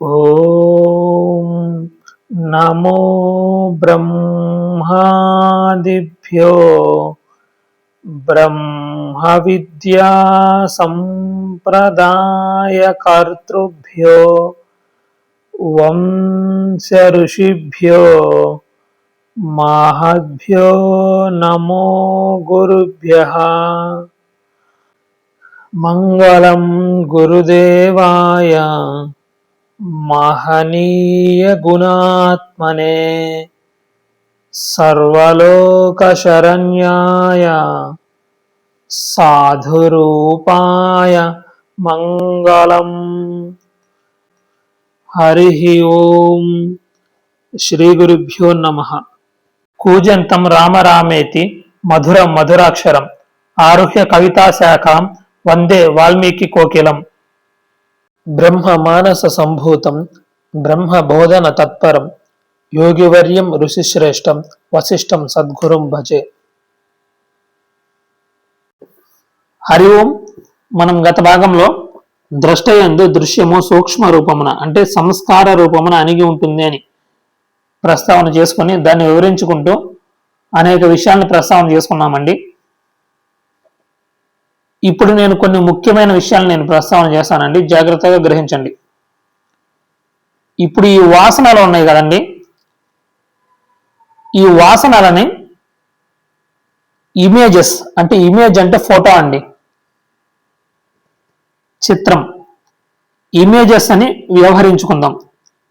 ఓం నమో బ్రహ్మాదిభ్యో బ్రహ్మ విద్యా సంప్రదాయకర్తృభ్యో వంశ ఋషిభ్యో మహద్భ్యో నమో గురుభ్యః. మంగళం గురుదేవాయ మహనీయ గుణాత్మనే సర్వలోక శరణ్యాయ సాధురూపాయ మంగళం. హరి ఓం. శ్రీ గురుభ్యో నమః. కూజంతం రామరామేతి మధుర మధురాక్షరం ఆరుహ్య కవితా శాఖాం వందే వాల్మీకి కోకిలం. బ్రహ్మ మానస సంభూతం బ్రహ్మ బోధన తత్పరం యోగివర్యం ఋషిశ్రేష్టం వశిష్టం సద్గురుం భజే. హరి ఓం. మనం గత భాగంలో ద్రష్టయందు దృశ్యము సూక్ష్మ రూపమున అంటే సంస్కార రూపమున అణిగి ఉంటుంది అని ప్రస్తావన చేసుకుని దాన్ని వివరించుకుంటూ అనేక విషయాలను ప్రస్తావన చేసుకున్నామండి. ఇప్పుడు నేను కొన్ని ముఖ్యమైన విషయాలు నేను ప్రస్తావన చేస్తానండి, జాగ్రత్తగా గ్రహించండి. ఇప్పుడు ఈ వాసనలు ఉన్నాయి కదండి, ఈ వాసనలని ఇమేజెస్ అంటే ఇమేజ్ అంటే ఫోటో అండి, చిత్రం, ఇమేజెస్ అని వ్యవహరించుకుందాం,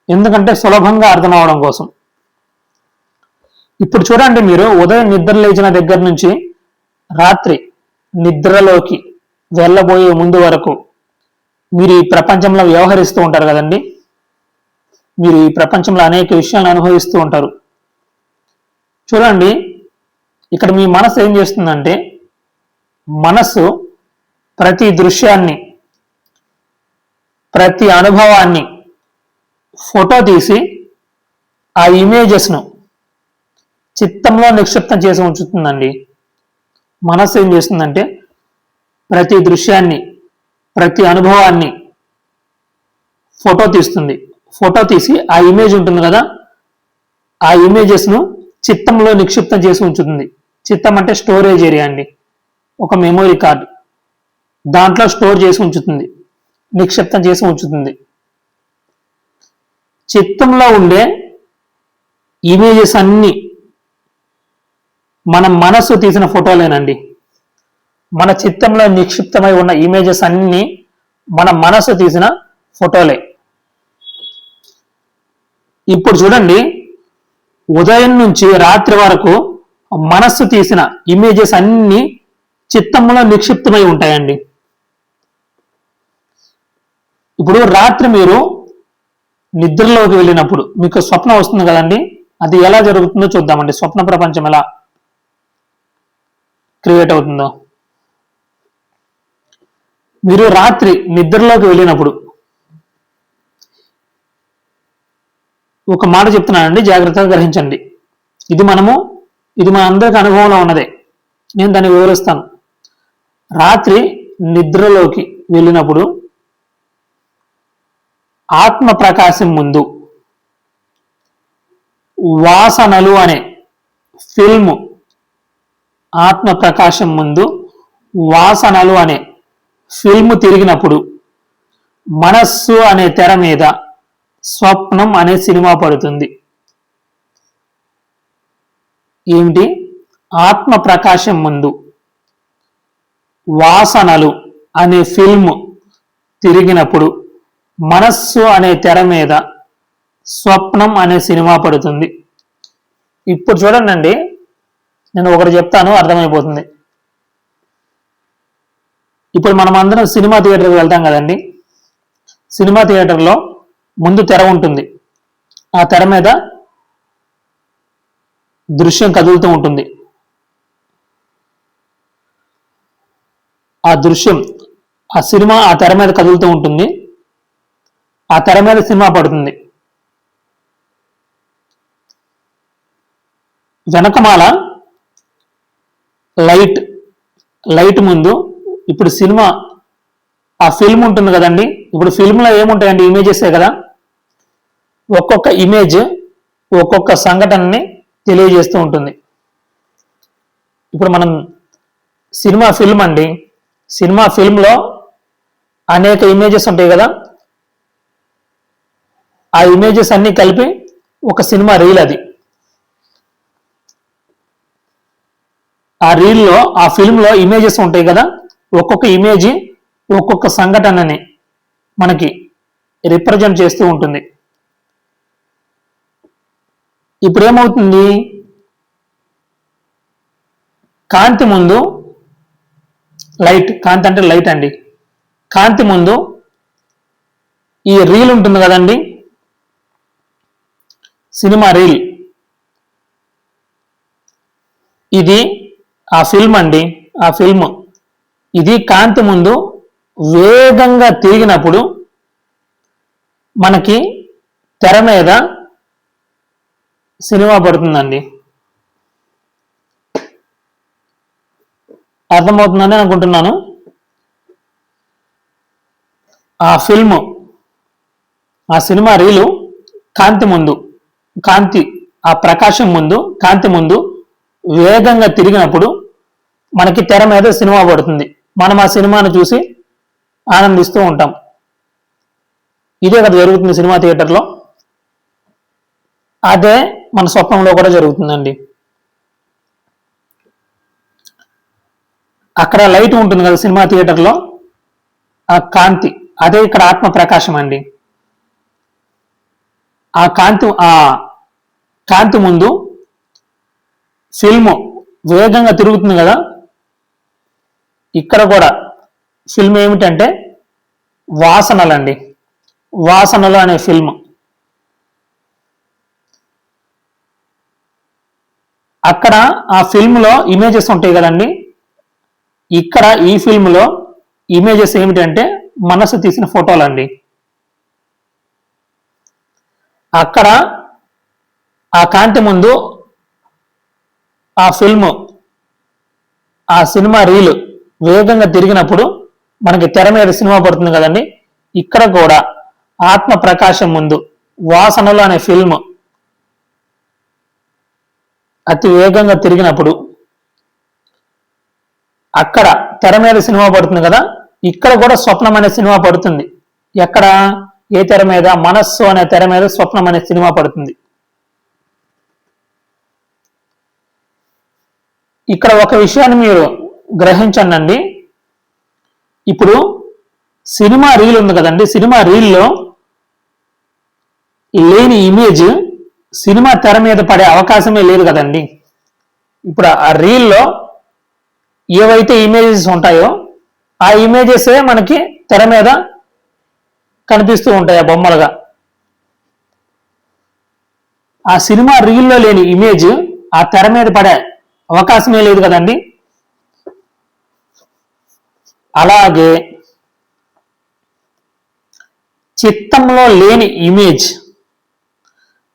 ఎందుకంటే సులభంగా అర్థం అవడం కోసం. ఇప్పుడు చూడండి, మీరు ఉదయం నిద్ర లేచిన దగ్గర నుంచి రాత్రి నిద్రలోకి వెళ్ళబోయే ముందు వరకు మీరు ఈ ప్రపంచంలో వ్యవహరిస్తూ ఉంటారు కదండి. మీరు ఈ ప్రపంచంలో అనేక విషయాలను అనుభవిస్తూ ఉంటారు. చూడండి, ఇక్కడ మీ మనసు ఏం చేస్తుందంటే, మనసు ప్రతి దృశ్యాన్ని ప్రతి అనుభవాన్ని ఫోటో తీసి ఆ ఇమేజెస్ను చిత్తంలో నిక్షిప్తం చేసి ఉంచుతుందండి. మనసు ఏం చేస్తుందంటే ప్రతి దృశ్యాన్ని ప్రతి అనుభవాన్ని ఫోటో తీస్తుంది. ఫోటో తీసి ఆ ఇమేజ్ ఉంటుంది కదా, ఆ ఇమేజెస్ను చిత్తంలో నిక్షిప్తం చేసి ఉంచుతుంది. చిత్తం అంటే స్టోరేజ్ ఏరియా అండి, ఒక మెమొరీ కార్డ్, దాంట్లో స్టోర్ చేసి ఉంచుతుంది, నిక్షిప్తం చేసి ఉంచుతుంది. చిత్తంలో ఉండే ఇమేజెస్ అన్ని మన మనసు తీసిన ఫోటోలేనండి. మన చిత్తంలో నిక్షిప్తమై ఉన్న ఇమేజెస్ అన్ని మన మనసు తీసిన ఫోటోలే. ఇప్పుడు చూడండి, ఉదయం నుంచి రాత్రి వరకు మనస్సు తీసిన ఇమేజెస్ అన్ని చిత్తంలో నిక్షిప్తమై ఉంటాయండి. ఇప్పుడు రాత్రి మీరు నిద్రలోకి వెళ్ళినప్పుడు మీకు స్వప్నం వస్తుంది కదండి, అది ఎలా జరుగుతుందో చూద్దామండి. స్వప్న ప్రపంచం ఎలా క్రియేట్ అవుతుందో. మీరు రాత్రి నిద్రలోకి వెళ్ళినప్పుడు ఒక మాట చెప్తున్నానండి, జాగ్రత్తగా గ్రహించండి. ఇది మన అందరికి అనుభవంలో ఉన్నదే, నేను దాన్ని వివరిస్తాను. రాత్రి నిద్రలోకి వెళ్ళినప్పుడు ఆత్మ ప్రకాశం ముందు వాసనలు అనే ఫిల్మ్, ఆత్మ ప్రకాశం ముందు వాసనలు అనే ఫిల్మ్ తిరిగినప్పుడు మనస్సు అనే తెర మీద స్వప్నం అనే సినిమా పడుతుంది. ఏమిటి? ఆత్మ ప్రకాశం ముందు వాసనలు అనే ఫిల్మ్ తిరిగినప్పుడు మనస్సు అనే తెర మీద స్వప్నం అనే సినిమా పడుతుంది. ఇప్పుడు చూడండి, నేను ఒకటి చెప్తాను, అర్థమైపోతుంది. ఇప్పుడు మనం అందరం సినిమా థియేటర్కి వెళ్తాం కదండి. సినిమా థియేటర్లో ముందు తెర ఉంటుంది, ఆ తెర మీద దృశ్యం కదులుతూ ఉంటుంది. ఆ దృశ్యం, ఆ సినిమా ఆ తెర మీద కదులుతూ ఉంటుంది, ఆ తెర మీద సినిమా పడుతుంది. వెనకమాల లైట్ ముందు ఇప్పుడు సినిమా ఆ ఫిల్మ్ ఉంటుంది కదండి. ఇప్పుడు ఫిల్మ్లో ఏముంటాయండి? ఇమేజెసే కదా. ఒక్కొక్క ఇమేజ్ ఒక్కొక్క సంఘటనని తెలియజేస్తూ ఉంటుంది. ఇప్పుడు మనం సినిమా ఫిల్మ్ అండి, సినిమా ఫిల్మ్లో అనేక ఇమేజెస్ ఉంటాయి కదా, ఆ ఇమేజెస్ అన్ని కలిపి ఒక సినిమా రీల్. అది ఆ రీల్లో ఆ ఫిల్మ్లో ఇమేజెస్ ఉంటాయి కదా, ఒక్కొక్క ఇమేజ్ ఒక్కొక్క సంఘటనని మనకి రిప్రజెంట్ చేస్తూ ఉంటుంది. ఇప్పుడు ఏమవుతుంది, కాంతి ముందు లైట్, కాంతి అంటే లైట్ అండి, కాంతి ముందు ఈ రీల్ ఉంటుంది కదండి, సినిమా రీల్, ఇది ఆ ఫిల్మ్ అండి. ఆ ఫిల్మ్ ఇది కాంతి ముందు వేగంగా తిరిగినప్పుడు మనకి తెర మీద సినిమా పడుతుందండి. అర్థమవుతుందని అనుకుంటున్నాను. ఆ ఫిల్మ్, ఆ సినిమా రీలు కాంతి ముందు, కాంతి ఆ ప్రకాశం ముందు, కాంతి ముందు వేగంగా తిరిగినప్పుడు మనకి తెర మీద సినిమా పడుతుంది. మనం ఆ సినిమాను చూసి ఆనందిస్తూ ఉంటాం. ఇదే కదా జరుగుతుంది సినిమా థియేటర్లో. అదే మన స్వప్నంలో కూడా జరుగుతుందండి. అక్కడ లైట్ ఉంటుంది కదా సినిమా థియేటర్లో, ఆ కాంతి, అదే ఇక్కడ ఆత్మ ప్రకాశం అండి. ఆ కాంతి ముందు ఫిల్మ్ వేగంగా తిరుగుతుంది కదా, ఇక్కడ కూడా ఫిల్మ్ ఏమిటంటే వాసనలండి, వాసనలు అనే ఫిల్మ్. అక్కడ ఆ ఫిల్మ్లో ఇమేజెస్ ఉంటాయి కదండి, ఇక్కడ ఈ ఫిల్మ్లో ఇమేజెస్ ఏమిటంటే మనసు తీసిన ఫోటోలండి. అక్కడ ఆ కాంతి ముందు ఆ ఫిల్మ్, ఆ సినిమా రీల్ వేగంగా తిరిగినప్పుడు మనకి తెర మీద సినిమా పడుతుంది కదండి, ఇక్కడ కూడా ఆత్మ ప్రకాశం ముందు వాసనలు అనే ఫిల్మ్ అతి వేగంగా తిరిగినప్పుడు అక్కడ తెర మీద సినిమా పడుతుంది కదా, ఇక్కడ కూడా స్వప్నం అనే సినిమా పడుతుంది. ఎక్కడ, ఏ తెర మీద, మనస్సు అనే తెర మీద స్వప్నం అనే సినిమా పడుతుంది. ఇక్కడ ఒక విషయాన్ని మీరు గ్రహించండి. ఇప్పుడు సినిమా రీల్ ఉంది కదండి, సినిమా రీల్లో లేని ఇమేజ్ సినిమా తెర మీద పడే అవకాశమే లేదు కదండి. ఇప్పుడు ఆ రీల్లో ఏవైతే ఇమేజెస్ ఉంటాయో ఆ ఇమేజెసే మనకి తెర మీద కనిపిస్తూ ఉంటాయి ఆ బొమ్మలుగా. ఆ సినిమా రీల్లో లేని ఇమేజ్ ఆ తెర మీద పడే అవకాశమే లేదు కదండి. అలాగే చిత్తంలో లేని ఇమేజ్,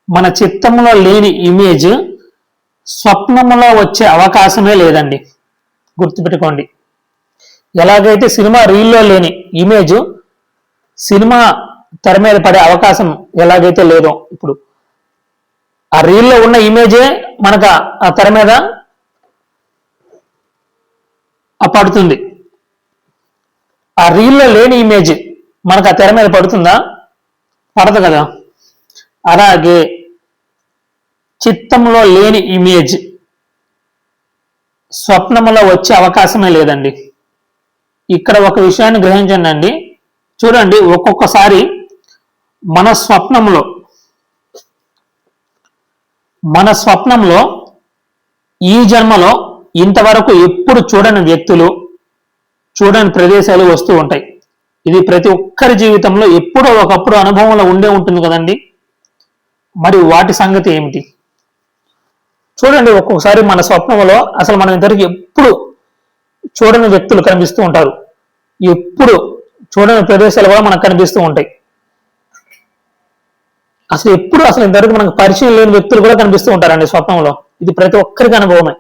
మన చిత్తంలో లేని ఇమేజ్ స్వప్నంలో వచ్చే అవకాశమే లేదండి. గుర్తుపెట్టుకోండి. ఎలాగైతే సినిమా రీల్లో లేని ఇమేజ్ సినిమా తెర మీద పడే అవకాశం ఎలాగైతే లేదో, ఇప్పుడు ఆ రీల్లో ఉన్న ఇమేజే మనకు ఆ తెర మీద పడుతుంది. ఆ రీల్లో లేని ఇమేజ్ మనకు ఆ తెర మీద పడుతుందా? పడదు కదా. అలాగే చిత్తంలో లేని ఇమేజ్ స్వప్నంలో వచ్చే అవకాశమే లేదండి. ఇక్కడ ఒక విషయాన్ని గ్రహించండి. చూడండి, ఒక్కొక్కసారి మన స్వప్నంలో ఈ జన్మలో ఇంతవరకు ఎప్పుడు చూడని వ్యక్తులు, చూడని ప్రదేశాలు వస్తూ ఉంటాయి. ఇది ప్రతి ఒక్కరి జీవితంలో ఎప్పుడో ఒకప్పుడు అనుభవంలో ఉండే ఉంటుంది కదండి. మరి వాటి సంగతి ఏమిటి? చూడండి, ఒక్కొక్కసారి మన స్వప్నంలో అసలు మనం ఇద్దరికి ఎప్పుడు చూడని వ్యక్తులు కనిపిస్తూ ఉంటారు. ఎప్పుడు చూడని ప్రదేశాలు కూడా మనకు కనిపిస్తూ ఉంటాయి. అసలు ఇంతవరకు మనకు పరిచయం లేని వ్యక్తులు కూడా కనిపిస్తూ ఉంటారండి స్వప్నంలో. ఇది ప్రతి ఒక్కరికి అనుభవమే.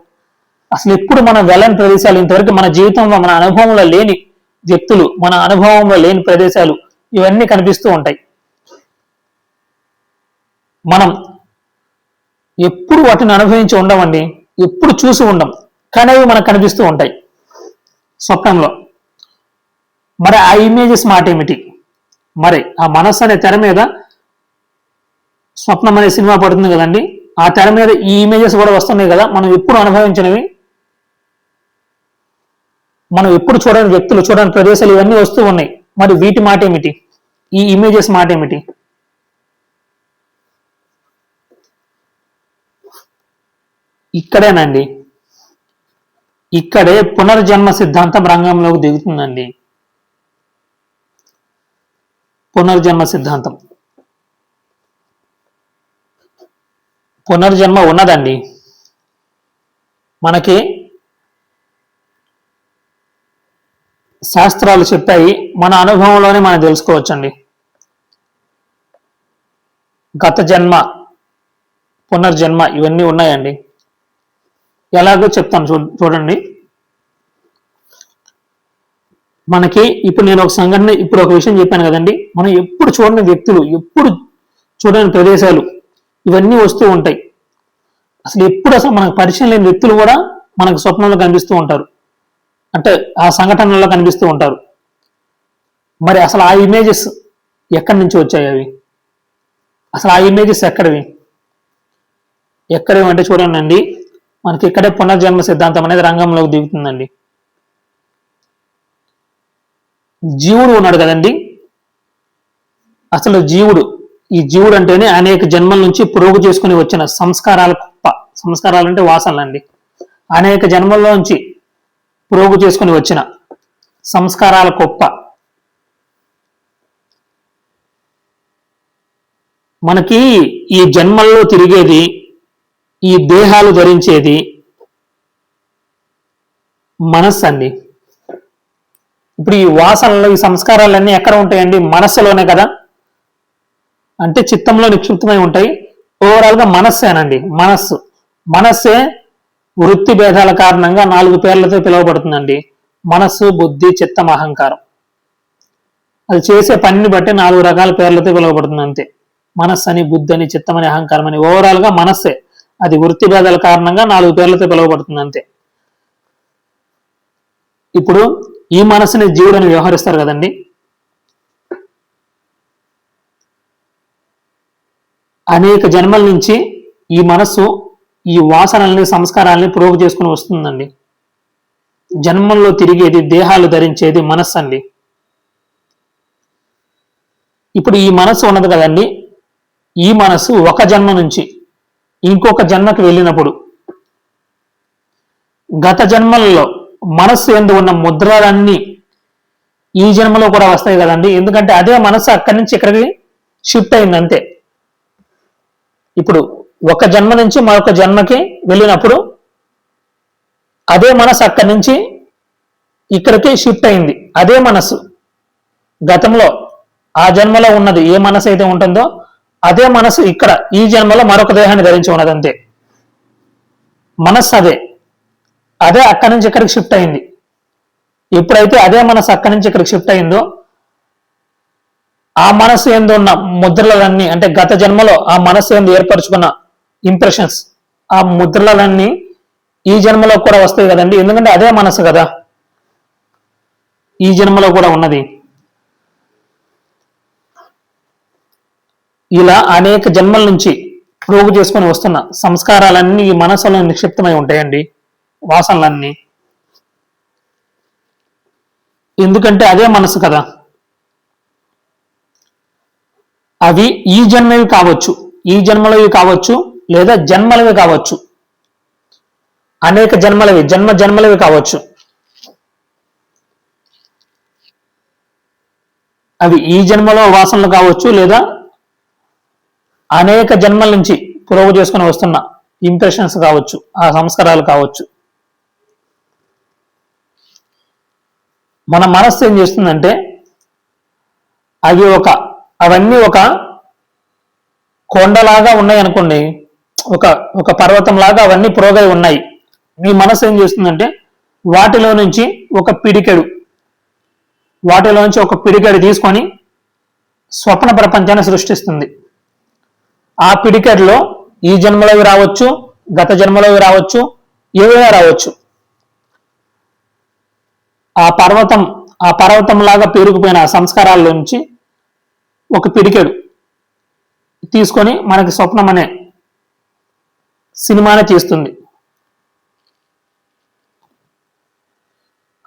అసలు ఎప్పుడు మనం వెళ్ళని ప్రదేశాలు, ఇంతవరకు మన జీవితంలో మన అనుభవంలో లేని వ్యక్తులు, మన అనుభవంలో లేని ప్రదేశాలు, ఇవన్నీ కనిపిస్తూ ఉంటాయి. మనం ఎప్పుడు వాటిని అనుభవించి ఉండమండి, ఎప్పుడు చూసి ఉండం, కానీ అవి మనకు కనిపిస్తూ ఉంటాయి స్వప్నంలో. మరి ఆ ఇమేజెస్ మాట ఏమిటి? మరి ఆ మనస్సు అనే తెర మీద స్వప్నం అనే సినిమా పడుతుంది కదండి, ఆ తెర మీద ఈ ఇమేజెస్ కూడా వస్తున్నాయి కదా, మనం ఎప్పుడు అనుభవించినవి, మనం ఎప్పుడు చూడని వ్యక్తులు, చూడని ప్రదేశాలు, ఇవన్నీ వస్తూ ఉన్నాయి. మరి వీటి మాట ఏమిటి? ఈ ఇమేజెస్ మాట ఏమిటి? ఇక్కడేనండి, ఇక్కడే పునర్జన్మ సిద్ధాంతం రంగంలోకి దిగుతుందండి. పునర్జన్మ సిద్ధాంతం, పునర్జన్మ ఉన్నదండి. మనకి శాస్త్రాలు చెప్పాయి, మన అనుభవంలోనే మనం తెలుసుకోవచ్చండి. గత జన్మ, పునర్జన్మ ఇవన్నీ ఉన్నాయండి. ఎలాగో చెప్తాను చూడండి. మనకి ఇప్పుడు నేను ఒక సంఘటన, ఇప్పుడు ఒక విషయం చెప్పాను కదండి, మనం ఎప్పుడు చూడని వ్యక్తులు, ఎప్పుడు చూడని ప్రదేశాలు, ఇవన్నీ వస్తూ ఉంటాయి. అసలు మనకు పరిచయం లేని వ్యక్తులు కూడా మనకు స్వప్నంలో కనిపిస్తూ ఉంటారు, అంటే ఆ సంఘటనలో కనిపిస్తూ ఉంటారు. మరి అసలు ఆ ఇమేజెస్ ఎక్కడి నుంచి వచ్చాయి? అవి అసలు ఆ ఇమేజెస్ ఎక్కడివి అంటే చూడండి, మనకి ఇక్కడే పునర్జన్మ సిద్ధాంతం అనేది రంగంలోకి దిగుతుందండి. జీవుడు ఉన్నాడు కదండి, అసలు ఈ జీవుడు అంటేనే అనేక జన్మల నుంచి పురోగు చేసుకుని వచ్చిన సంస్కారాల కుప్ప. సంస్కారాలు అంటే వాసనలండి. అనేక జన్మల్లో నుంచి పురోగు చేసుకుని వచ్చిన సంస్కారాల కుప్ప. మనకి ఈ జన్మల్లో తిరిగేది, ఈ దేహాలు ధరించేది మనస్సు అండి. ఇప్పుడు ఈ వాసనలు, ఈ సంస్కారాలన్నీ ఎక్కడ ఉంటాయండి? మనస్సులోనే కదా, అంటే చిత్తంలో నిక్షిప్తమై ఉంటాయి. ఓవరాల్ గా మనస్సేనండి. మనస్సే వృత్తి భేదాల కారణంగా 4 పేర్లతో పిలువబడుతుందండి. మనస్సు, బుద్ధి, చిత్తం, అహంకారం. అది చేసే పనిని బట్టి 4 రకాల పేర్లతో పిలువబడుతుంది అంతే. మనస్సు అని, బుద్ధి అని, చిత్తం అని, అహంకారం అని. ఓవరాల్ గా మనస్సే, అది వృత్తి భేదాల కారణంగా 4 పేర్లతో పిలువబడుతుంది అంతే. ఇప్పుడు ఈ మనస్సుని జీవుడని వ్యవహరిస్తారు కదండి, అనేక జన్మల నుంచి ఈ మనస్సు ఈ వాసనల్ని, సంస్కారాలని ప్రోగు చేసుకుని వస్తుందండి. జన్మల్లో తిరిగేది, దేహాలు ధరించేది మనస్సు అండి. ఇప్పుడు ఈ మనస్సు ఉన్నది కదండి, ఈ మనస్సు ఒక జన్మ నుంచి ఇంకొక జన్మకి వెళ్ళినప్పుడు గత జన్మలలో మనస్సు ఎందు ఉన్న ముద్రలన్నీ ఈ జన్మలో కూడా వస్తాయి కదండి. ఎందుకంటే అదే మనస్సు అక్కడి నుంచి ఇక్కడికి షిఫ్ట్ అయింది అంతే. ఇప్పుడు ఒక జన్మ నుంచి మరొక జన్మకి వెళ్ళినప్పుడు అదే మనసు అక్కడి నుంచి ఇక్కడికి షిఫ్ట్ అయింది. అదే మనసు గతంలో ఆ జన్మలో ఉన్నది ఏ మనసు అయితే ఉంటుందో అదే మనసు ఇక్కడ ఈ జన్మలో మరొక దేహాన్ని ధరించి ఉన్నది అంతే. మనస్సు అదే అక్కడి నుంచి ఇక్కడికి షిఫ్ట్ అయింది. ఎప్పుడైతే అదే మనసు అక్కడి నుంచి ఇక్కడికి షిఫ్ట్ అయిందో ఆ మనసు ఎందు ఉన్న ముద్రలన్నీ, అంటే గత జన్మలో ఆ మనసు ఎందు ఏర్పరచుకున్న ఇంప్రెషన్స్, ఆ ముద్రలన్నీ ఈ జన్మలో కూడా వస్తాయి కదండి. ఎందుకంటే అదే మనసు కదా ఈ జన్మలో కూడా ఉన్నది. ఇలా అనేక జన్మల నుంచి ప్రోగు చేసుకొని వస్తున్న సంస్కారాలన్నీ ఈ మనసులో నిక్షిప్తమై ఉంటాయండి, వాసనలన్నీ. ఎందుకంటే అదే మనసు కదా. అవి ఈ జన్మవి కావచ్చు, ఈ జన్మలవి కావచ్చు, లేదా జన్మలవి కావచ్చు, అనేక జన్మలవి, జన్మలవి కావచ్చు. అవి ఈ జన్మలో వాసనలు కావచ్చు, లేదా అనేక జన్మల నుంచి పురోగు చేసుకుని వస్తున్న ఇంప్రెషన్స్ కావచ్చు, ఆ సంస్కారాలు కావచ్చు. మన మనస్సు ఏం చేస్తుందంటే అవన్నీ ఒక కొండలాగా ఉన్నాయి అనుకోండి, ఒక పర్వతం లాగా అవన్నీ పురోగై ఉన్నాయి. మీ మనసు ఏం చేస్తుందంటే వాటిలో నుంచి ఒక పిడికెడు తీసుకొని స్వప్న ప్రపంచాన్ని సృష్టిస్తుంది. ఆ పిడికెడలో ఈ జన్మలోవి రావచ్చు, గత జన్మలోవి రావచ్చు, ఏవైనా రావచ్చు. ఆ పర్వతం లాగా పేరుకుపోయిన సంస్కారాల్లోంచి ఒక పిడికెడు తీసుకొని మనకి స్వప్నం అనే సినిమానే తీస్తుంది.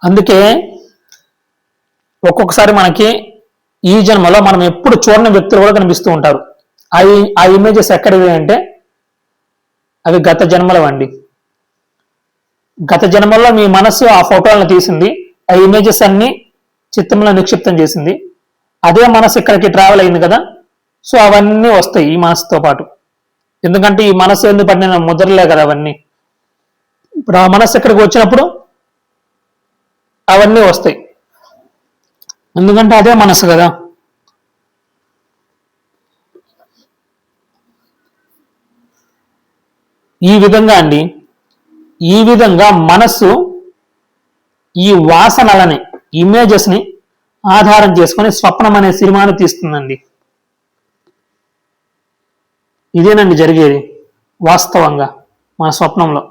అందుకే ఒక్కొక్కసారి మనకి ఈ జన్మలో మనం ఎప్పుడు చూడని వ్యక్తులు కూడా కనిపిస్తూ ఉంటారు. ఆ ఇమేజెస్ ఎక్కడివి అంటే అవి గత జన్మలో అండి. గత జన్మల్లో మీ మనస్సు ఆ ఫోటోలను తీసింది, ఆ ఇమేజెస్ అన్ని చిత్తంలో నిక్షిప్తం చేసింది. అదే మనసు ఇక్కడికి ట్రావెల్ అయింది కదా, సో అవన్నీ వస్తాయి ఈ మనసుతో పాటు. ఎందుకంటే ఈ మనసు ఎందుకు పడిన ముద్రలే కదా అవన్నీ. ఇప్పుడు ఆ మనసు ఇక్కడికి వచ్చినప్పుడు అవన్నీ వస్తాయి, ఎందుకంటే అదే మనసు కదా. ఈ విధంగా అండి, ఈ విధంగా మనస్సు ఈ వాసనలని, ఇమేజెస్ ని ఆధారం చేసుకొని స్వప్నం అనే సినిమాను తీస్తుందండి. ఇదేనండి జరిగేది వాస్తవంగా మన స్వప్నంలో.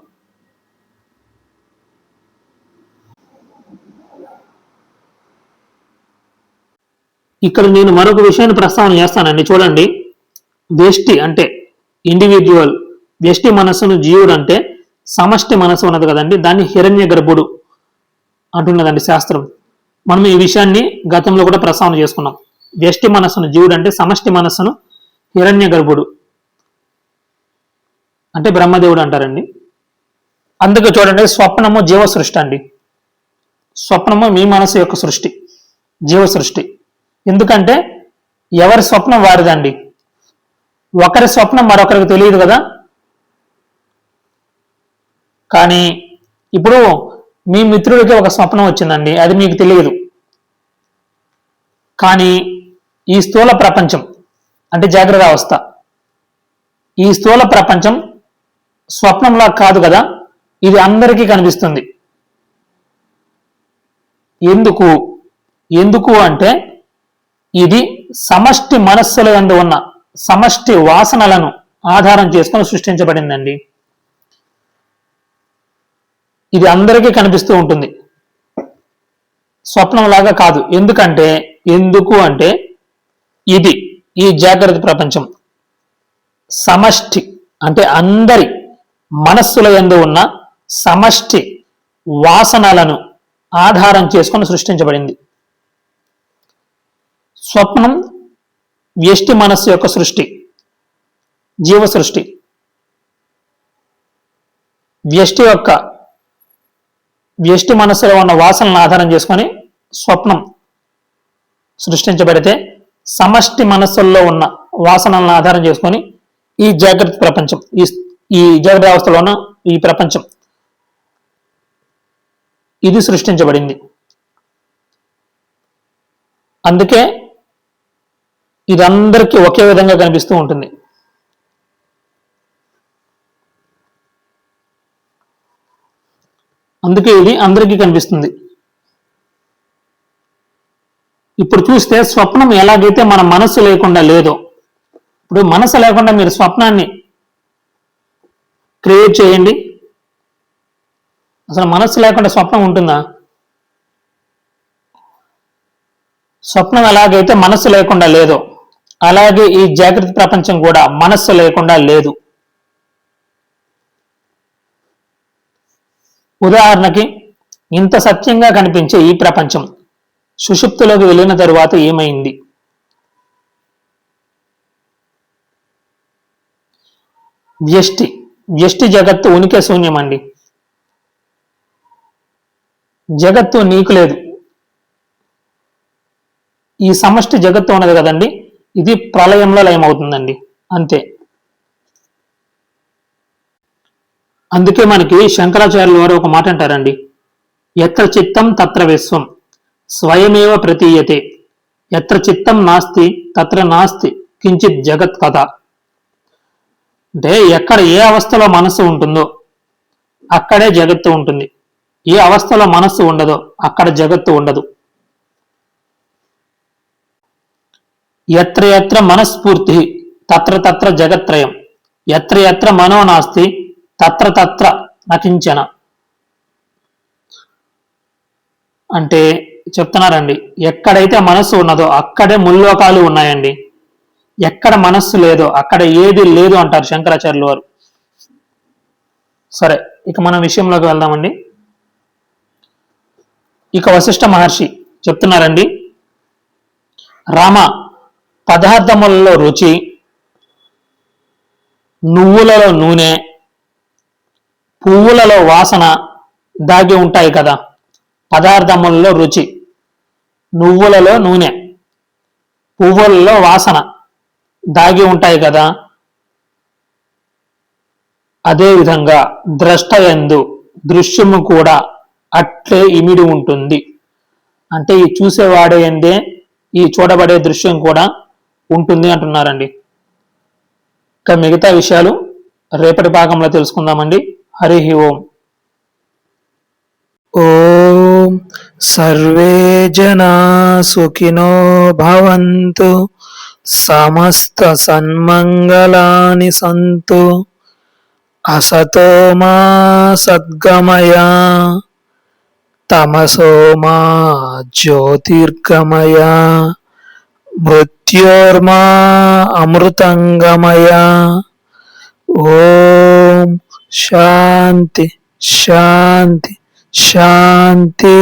ఇక్కడ నేను మరొక విషయాన్ని ప్రస్తావన చేస్తానండి, చూడండి. వ్యష్టి అంటే ఇండివిజువల్, వ్యష్టి మనస్సును జీవుడు అంటే సమష్టి మనస్సు ఉన్నది కదండి, దాన్ని హిరణ్య గర్భుడు అంటున్నదండి శాస్త్రం. మనం ఈ విషయాన్ని గతంలో కూడా ప్రస్తావన చేసుకున్నాం. వ్యష్టి మనస్సును జీవుడు అంటే సమష్టి మనస్సును హిరణ్య గర్భుడు అంటే బ్రహ్మదేవుడు అంటారండి. అందుకే చూడండి, స్వప్నము జీవ సృష్టి అండి. స్వప్నము మీ మనసు యొక్క సృష్టి, జీవ సృష్టి. ఎందుకంటే ఎవరి స్వప్నం వారిదండి. ఒకరి స్వప్నం మరొకరికి తెలియదు కదా. కానీ ఇప్పుడు మీ మిత్రుడికి ఒక స్వప్నం వచ్చిందండి, అది మీకు తెలియదు. కానీ ఈ స్థూల ప్రపంచం అంటే జాగ్రత్త అవస్థ, ఈ స్థూల ప్రపంచం స్వప్నంలా కాదు కదా, ఇది అందరికీ కనిపిస్తుంది. ఎందుకు అంటే ఇది సమష్టి మనస్సుల యందు ఉన్న సమష్టి వాసనలను ఆధారం చేసుకొని సృష్టించబడిందండి. ఇది అందరికీ కనిపిస్తూ ఉంటుంది, స్వప్నంలాగా కాదు. ఎందుకు అంటే ఇది, ఈ జాగ్రత్త ప్రపంచం సమష్టి అంటే అందరి మనస్సుల యందు ఉన్న సమష్టి వాసనలను ఆధారం చేసుకొని సృష్టించబడింది. స్వప్నం వ్యష్టి మనస్సు యొక్క సృష్టి, జీవ సృష్టి. వ్యష్టి మనస్సులో ఉన్న వాసనలను ఆధారం చేసుకొని స్వప్నం సృష్టించబడితే, సమష్టి మనస్సుల్లో ఉన్న వాసనలను ఆధారం చేసుకొని ఈ జాగ్రత్త ప్రపంచం, ఈ జాగ్రత్త అవస్థలో ఉన్న ఈ ప్రపంచం ఇది సృష్టించబడింది. అందుకే ఇది అందరికీ ఒకే విధంగా కనిపిస్తూ ఉంటుంది. అందుకే ఇది అందరికీ కనిపిస్తుంది. ఇప్పుడు చూస్తే స్వప్నం ఎలాగైతే మన మనస్సు లేకుండా లేదో, ఇప్పుడు మనసు లేకుండా మీరు స్వప్నాన్ని క్రియేట్ చేయండి, అసలు మనస్సు లేకుండా స్వప్నం ఉంటుందా? స్వప్నం ఎలాగైతే మనస్సు లేకుండా లేదో, అలాగే ఈ జాగ్రత్త ప్రపంచం కూడా మనస్సు లేకుండా లేదు. ఉదాహరణకి, ఇంత సత్యంగా కనిపించే ఈ ప్రపంచం సుషుప్తిలోకి వెళ్ళిన తరువాత ఏమైంది? వ్యష్టి జగత్తు ఉనికి శూన్యం అండి. జగత్తు నీకు లేదు. ఈ సమష్టి జగత్తు ఉన్నది కదండి, ఇది ప్రళయంలో లయమవుతుందండి, అంతే. అందుకే మనకి శంకరాచార్యుల వారు ఒక మాట అంటారండి, ఎత్ర చిత్తం తత్ర విశ్వం స్వయమేవ ప్రతీయతే, ఎత్ర చిత్తం నాస్తి తత్ర నాస్తి కించిత్ జగత్ కథ. అంటే ఎక్కడ ఏ అవస్థలో మనస్సు ఉంటుందో అక్కడే జగత్తు ఉంటుంది, ఏ అవస్థలో మనస్సు ఉండదో అక్కడ జగత్తు ఉండదు. ఎత్ర ఎత్ర మనస్ఫూర్తి తత్ర తత్ర జగత్రయం, ఎత్ర ఎత్ర మనో నాస్తి తత్ర తత్ర నకించన. అంటే చెప్తున్నారండి, ఎక్కడైతే మనస్సు ఉన్నదో అక్కడే ముల్లోకాలు ఉన్నాయండి, ఎక్కడ మనస్సు లేదో అక్కడ ఏది లేదు అంటారు శంకరాచార్యుల వారు. సరే, ఇక మన విషయంలోకి వెళ్దామండి. ఇక వశిష్ఠ మహర్షి చెప్తున్నారండి, రామ, పదార్థములలో రుచి, నువ్వులలో నూనె, పువ్వులలో వాసన దాగి ఉంటాయి కదా. పదార్థములలో రుచి, నువ్వులలో నూనె, పువ్వులలో వాసన దాగి ఉంటాయి కదా. అదేవిధంగా ద్రష్టయందు దృశ్యము కూడా అట్లే ఇమిడి ఉంటుంది. అంటే ఈ చూసేవాడే ఎందే ఈ చూడబడే దృశ్యం కూడా ఉంటుంది అంటున్నారండి. ఇక మిగతా విషయాలు రేపటి భాగంలో తెలుసుకుందామండి. హరి ఓం. ఓం సర్వే జనా సుఖినో భవంతు, సమస్త సన్మంగళాని సంతు, అసతో మా సద్గమయ, తమసో మా జ్యోతిర్గమయ, మృత్యోర్మా అమృతంగమయ. ఓం శాంతి శాంతి శాంతి.